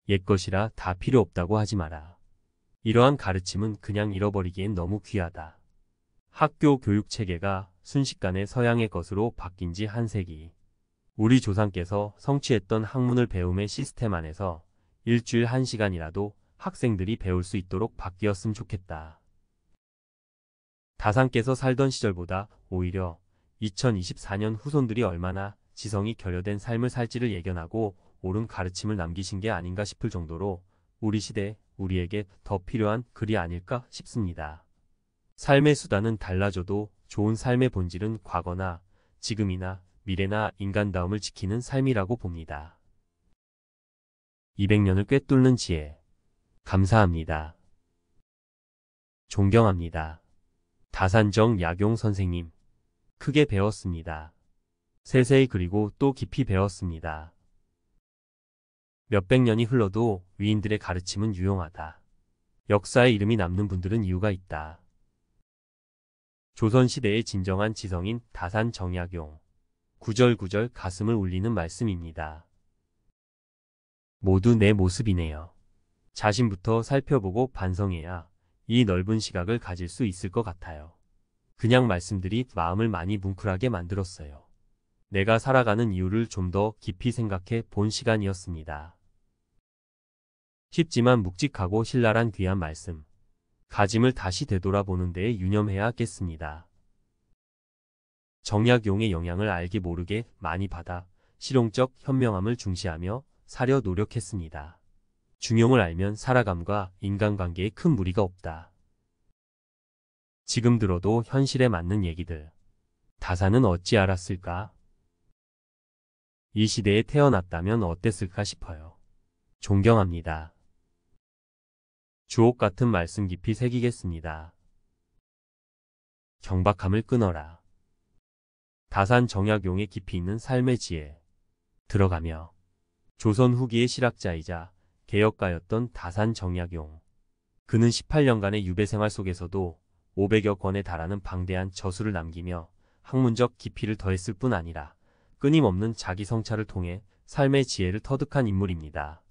옛것이라 다 필요 없다고 하지 마라. 이러한 가르침은 그냥 잃어버리기엔 너무 귀하다. 학교 교육 체계가 순식간에 서양의 것으로 바뀐 지 한 세기. 우리 조상께서 성취했던 학문을 배움의 시스템 안에서 일주일 1시간이라도 학생들이 배울 수 있도록 바뀌었으면 좋겠다. 다산께서 살던 시절보다 오히려 2024년 후손들이 얼마나 지성이 결여된 삶을 살지를 예견하고 옳은 가르침을 남기신 게 아닌가 싶을 정도로 우리 시대 우리에게 더 필요한 글이 아닐까 싶습니다. 삶의 수단은 달라져도 좋은 삶의 본질은 과거나 지금이나 미래나 인간다움을 지키는 삶이라고 봅니다. 200년을 꿰뚫는 지혜. 감사합니다. 존경합니다. 다산정 약용 선생님. 크게 배웠습니다. 세세히 그리고 또 깊이 배웠습니다. 몇백 년이 흘러도 위인들의 가르침은 유용하다. 역사에 이름이 남는 분들은 이유가 있다. 조선시대의 진정한 지성인 다산정약용. 구절구절 가슴을 울리는 말씀입니다. 모두 내 모습이네요. 자신부터 살펴보고 반성해야 이 넓은 시각을 가질 수 있을 것 같아요. 그냥 말씀들이 마음을 많이 뭉클하게 만들었어요. 내가 살아가는 이유를 좀 더 깊이 생각해 본 시간이었습니다. 쉽지만 묵직하고 신랄한 귀한 말씀. 가짐을 다시 되돌아보는 데에 유념해야겠습니다. 정약용의 영향을 알게 모르게 많이 받아 실용적 현명함을 중시하며 사려 노력했습니다. 중용을 알면 살아감과 인간관계에 큰 무리가 없다. 지금 들어도 현실에 맞는 얘기들. 다산은 어찌 알았을까? 이 시대에 태어났다면 어땠을까 싶어요. 존경합니다. 주옥 같은 말씀 깊이 새기겠습니다. 경박함을 끊어라. 다산 정약용의 깊이 있는 삶의 지혜. 들어가며 조선 후기의 실학자이자 개혁가였던 다산 정약용. 그는 18년간의 유배 생활 속에서도 500여 권에 달하는 방대한 저술을 남기며 학문적 깊이를 더했을 뿐 아니라 끊임없는 자기 성찰을 통해 삶의 지혜를 터득한 인물입니다.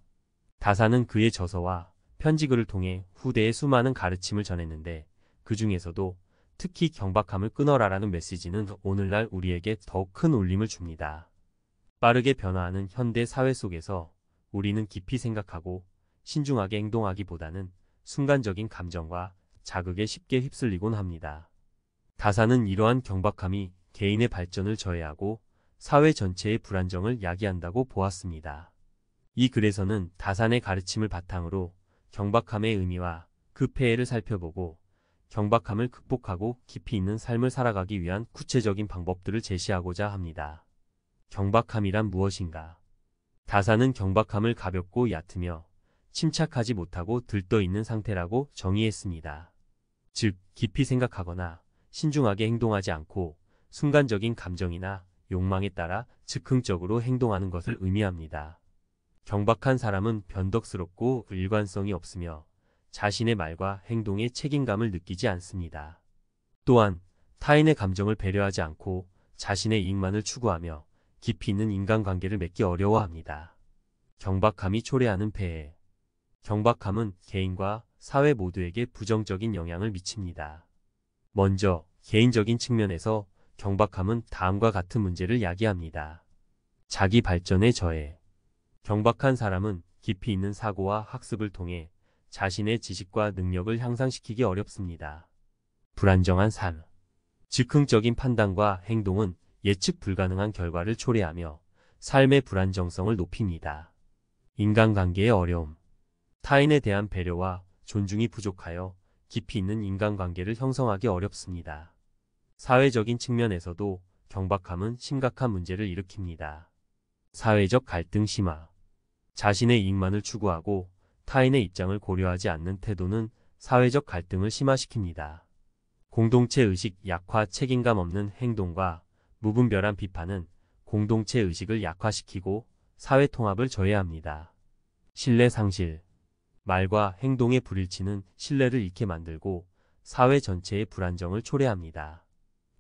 다산은 그의 저서와 편지글을 통해 후대에 수많은 가르침을 전했는데 그 중에서도 특히 경박함을 끊어라라는 메시지는 오늘날 우리에게 더욱 큰 울림을 줍니다. 빠르게 변화하는 현대 사회 속에서 우리는 깊이 생각하고 신중하게 행동하기보다는 순간적인 감정과 자극에 쉽게 휩쓸리곤 합니다. 다산은 이러한 경박함이 개인의 발전을 저해하고 사회 전체의 불안정을 야기한다고 보았습니다. 이 글에서는 다산의 가르침을 바탕으로 경박함의 의미와 그 폐해를 살펴보고 경박함을 극복하고 깊이 있는 삶을 살아가기 위한 구체적인 방법들을 제시하고자 합니다. 경박함이란 무엇인가? 다산은 경박함을 가볍고 얕으며 침착하지 못하고 들떠있는 상태라고 정의했습니다. 즉, 깊이 생각하거나 신중하게 행동하지 않고 순간적인 감정이나 욕망에 따라 즉흥적으로 행동하는 것을 의미합니다. 경박한 사람은 변덕스럽고 일관성이 없으며 자신의 말과 행동에 책임감을 느끼지 않습니다. 또한 타인의 감정을 배려하지 않고 자신의 이익만을 추구하며 깊이 있는 인간관계를 맺기 어려워합니다. 경박함이 초래하는 폐해. 경박함은 개인과 사회 모두에게 부정적인 영향을 미칩니다. 먼저 개인적인 측면에서 경박함은 다음과 같은 문제를 야기합니다. 자기 발전의 저해. 경박한 사람은 깊이 있는 사고와 학습을 통해 자신의 지식과 능력을 향상시키기 어렵습니다. 불안정한 삶. 즉흥적인 판단과 행동은 예측 불가능한 결과를 초래하며 삶의 불안정성을 높입니다. 인간관계의 어려움. 타인에 대한 배려와 존중이 부족하여 깊이 있는 인간관계를 형성하기 어렵습니다. 사회적인 측면에서도 경박함은 심각한 문제를 일으킵니다. 사회적 갈등 심화. 자신의 이익만을 추구하고 타인의 입장을 고려하지 않는 태도는 사회적 갈등을 심화시킵니다. 공동체 의식 약화. 책임감 없는 행동과 무분별한 비판은 공동체 의식을 약화시키고 사회 통합을 저해합니다. 신뢰 상실. 말과 행동의 불일치는 신뢰를 잃게 만들고 사회 전체의 불안정을 초래합니다.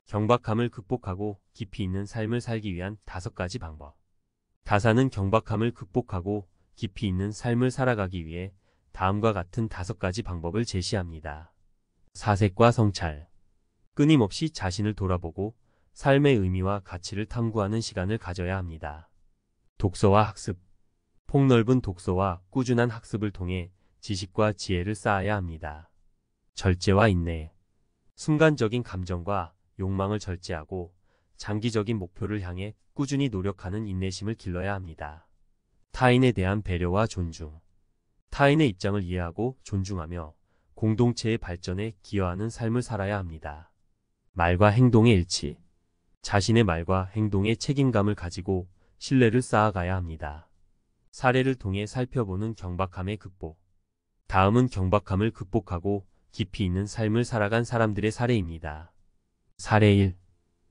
경박함을 극복하고 깊이 있는 삶을 살기 위한 5가지 방법. 다산은 경박함을 극복하고 깊이 있는 삶을 살아가기 위해 다음과 같은 5가지 방법을 제시합니다. 사색과 성찰. 끊임없이 자신을 돌아보고 삶의 의미와 가치를 탐구하는 시간을 가져야 합니다. 독서와 학습. 폭넓은 독서와 꾸준한 학습을 통해 지식과 지혜를 쌓아야 합니다. 절제와 인내. 순간적인 감정과 욕망을 절제하고 장기적인 목표를 향해 꾸준히 노력하는 인내심을 길러야 합니다. 타인에 대한 배려와 존중. 타인의 입장을 이해하고 존중하며 공동체의 발전에 기여하는 삶을 살아야 합니다. 말과 행동의 일치. 자신의 말과 행동에 책임감을 가지고 신뢰를 쌓아가야 합니다. 사례를 통해 살펴보는 경박함의 극복. 다음은 경박함을 극복하고 깊이 있는 삶을 살아간 사람들의 사례입니다. 사례 1.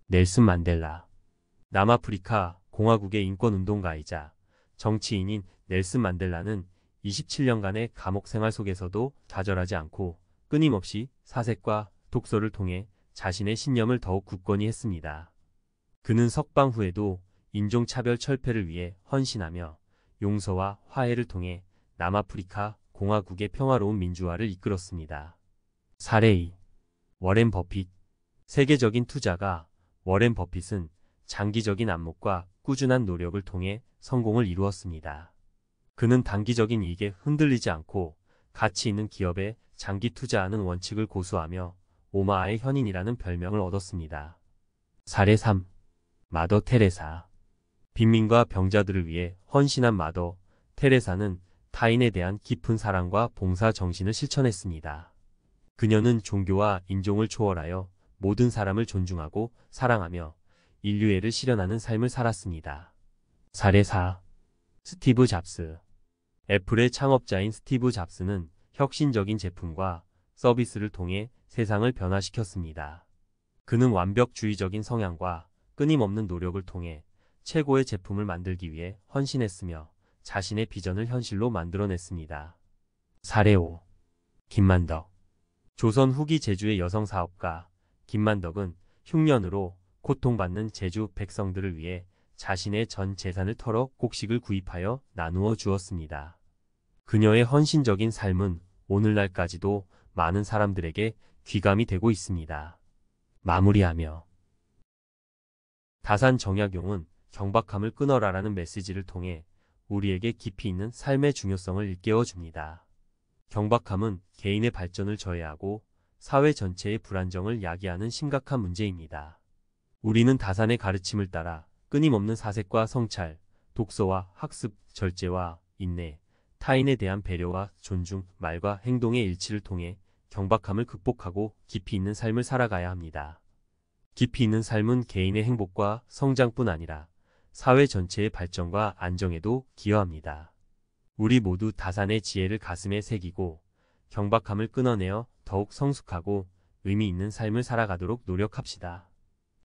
넬슨 만델라. 남아프리카 공화국의 인권운동가이자 정치인인 넬슨 만델라는 27년간의 감옥 생활 속에서도 좌절하지 않고 끊임없이 사색과 독서를 통해 자신의 신념을 더욱 굳건히 했습니다. 그는 석방 후에도 인종차별 철폐를 위해 헌신하며 용서와 화해를 통해 남아프리카 공화국의 평화로운 민주화를 이끌었습니다. 사례 2. 워렌 버핏. 세계적인 투자가 워렌 버핏은 장기적인 안목과 꾸준한 노력을 통해 성공을 이루었습니다. 그는 단기적인 이익에 흔들리지 않고 가치 있는 기업에 장기 투자하는 원칙을 고수하며 오마아의 현인이라는 별명을 얻었습니다. 사례 3. 마더 테레사. 빈민과 병자들을 위해 헌신한 마더 테레사는 타인에 대한 깊은 사랑과 봉사 정신을 실천했습니다. 그녀는 종교와 인종을 초월하여 모든 사람을 존중하고 사랑하며 인류애를 실현하는 삶을 살았습니다. 사례 4. 스티브 잡스. 애플의 창업자인 스티브 잡스는 혁신적인 제품과 서비스를 통해 세상을 변화시켰습니다. 그는 완벽주의적인 성향과 끊임없는 노력을 통해 최고의 제품을 만들기 위해 헌신했으며 자신의 비전을 현실로 만들어냈습니다. 사례 5. 김만덕. 조선 후기 제주의 여성 사업가 김만덕은 흉년으로 고통받는 제주 백성들을 위해 자신의 전 재산을 털어 곡식을 구입하여 나누어 주었습니다. 그녀의 헌신적인 삶은 오늘날까지도 많은 사람들에게 귀감이 되고 있습니다. 마무리하며 다산 정약용은 경박함을 끊어라라는 메시지를 통해 우리에게 깊이 있는 삶의 중요성을 일깨워줍니다. 경박함은 개인의 발전을 저해하고 사회 전체의 불안정을 야기하는 심각한 문제입니다. 우리는 다산의 가르침을 따라 끊임없는 사색과 성찰, 독서와 학습, 절제와 인내, 타인에 대한 배려와 존중, 말과 행동의 일치를 통해 경박함을 극복하고 깊이 있는 삶을 살아가야 합니다. 깊이 있는 삶은 개인의 행복과 성장뿐 아니라 사회 전체의 발전과 안정에도 기여합니다. 우리 모두 다산의 지혜를 가슴에 새기고 경박함을 끊어내어 더욱 성숙하고 의미 있는 삶을 살아가도록 노력합시다.